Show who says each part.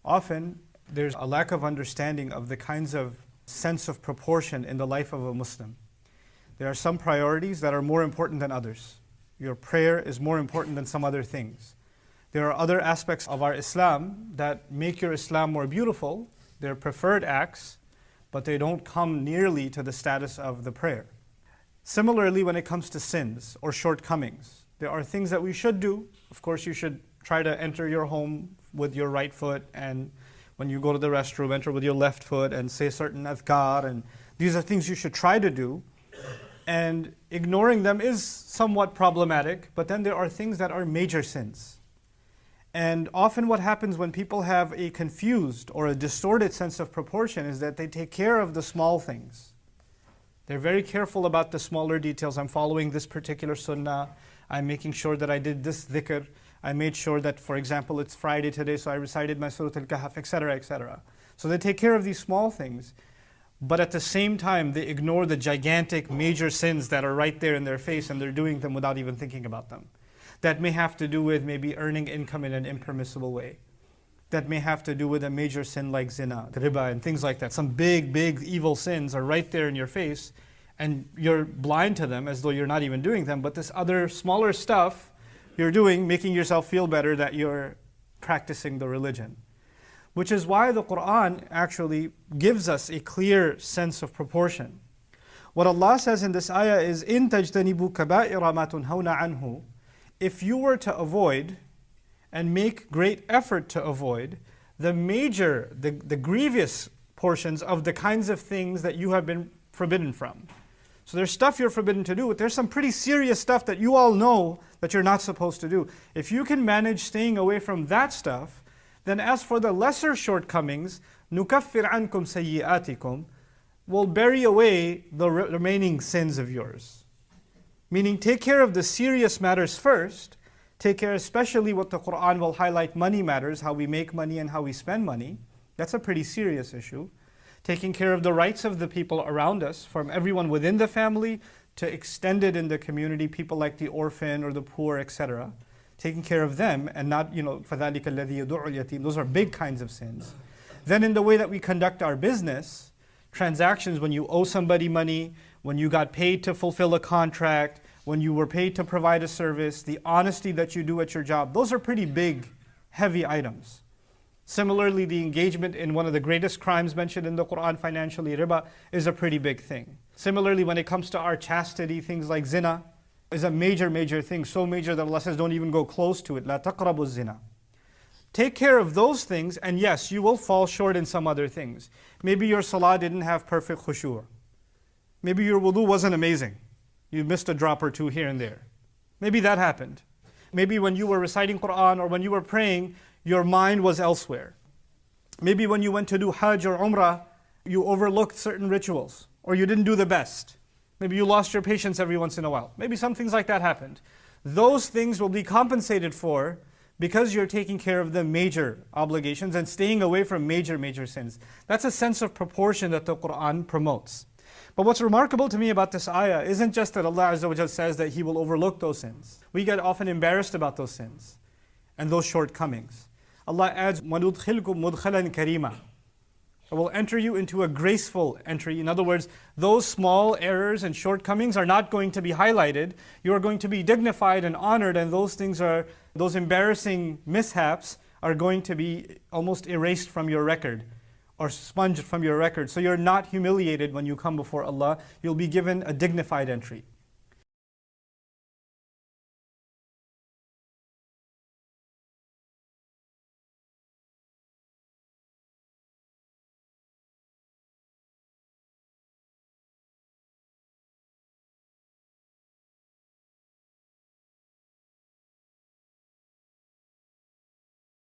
Speaker 1: Often, there's a lack of understanding of the kinds of sense of proportion in the life of a Muslim. There are some priorities that are more important than others. Your prayer is more important than some other things. There are other aspects of our Islam that make your Islam more beautiful. They're preferred acts, but they don't come nearly to the status of the prayer. Similarly, when it comes to sins or shortcomings, there are things that we should do. Of course, you should try to enter your home with your right foot, and when you go to the restroom, enter with your left foot and say certain adhkar, and these are things you should try to do. And ignoring them is somewhat problematic, but then there are things that are major sins. And often what happens when people have a confused or a distorted sense of proportion is that they take care of the small things. They're very careful about the smaller details. I'm following this particular sunnah. I'm making sure that I did this dhikr. I made sure that, for example, it's Friday today, so I recited my Surah Al-Kahf, etc., etc. So they take care of these small things. But at the same time, they ignore the gigantic major sins that are right there in their face, and they're doing them without even thinking about them. That may have to do with maybe earning income in an impermissible way. That may have to do with a major sin like zina, riba, and things like that. Some big, big evil sins are right there in your face, and you're blind to them as though you're not even doing them. But this other smaller stuff you're doing, making yourself feel better that you're practicing the religion. Which is why the Quran actually gives us a clear sense of proportion. What Allah says in this ayah is, إِن تَجْتَنِبُوا كَبَائِرَ مَا تُنْهَوْنَ عَنْهُ. If you were to avoid and make great effort to avoid the major, the grievous portions of the kinds of things that you have been forbidden from. So there's stuff you're forbidden to do, but there's some pretty serious stuff that you all know that you're not supposed to do. If you can manage staying away from that stuff, then as for the lesser shortcomings, نُكَفِّرْ عَنْكُمْ سَيِّئَاتِكُمْ, will bury away the remaining sins of yours. Meaning, take care of the serious matters first. Take care especially what the Quran will highlight, money matters, how we make money and how we spend money. That's a pretty serious issue. Taking care of the rights of the people around us, from everyone within the family to extended in the community, people like the orphan or the poor, etc. Taking care of them and not, فَذَلِكَ الَّذِي يَدُعُ الْيَتِيمِ. Those are big kinds of sins. Then in the way that we conduct our business, transactions, when you owe somebody money, when you got paid to fulfill a contract, when you were paid to provide a service, the honesty that you do at your job, those are pretty big, heavy items. Similarly, the engagement in one of the greatest crimes mentioned in the Quran, financially, riba, is a pretty big thing. Similarly, when it comes to our chastity, things like zina, is a major, major thing, so major that Allah says don't even go close to it. La taqrabu zina. Take care of those things, and yes, you will fall short in some other things. Maybe your salah didn't have perfect khushu'. Maybe your wudu wasn't amazing. You missed a drop or two here and there. Maybe that happened. Maybe when you were reciting Quran or when you were praying, your mind was elsewhere. Maybe when you went to do Hajj or Umrah, you overlooked certain rituals, or you didn't do the best. Maybe you lost your patience every once in a while. Maybe some things like that happened. Those things will be compensated for because you're taking care of the major obligations and staying away from major, major sins. That's a sense of proportion that the Quran promotes. But what's remarkable to me about this ayah isn't just that Allah Azza wa Jal says that He will overlook those sins. We get often embarrassed about those sins and those shortcomings. Allah adds, وَنُدْخِلْكُمْ مُدْخَلًا كَرِيمًا. I will enter you into a graceful entry. In other words, those small errors and shortcomings are not going to be highlighted. You are going to be dignified and honored, and those embarrassing mishaps are going to be almost erased from your record or sponged from your record. So you're not humiliated when you come before Allah. You'll be given a dignified entry.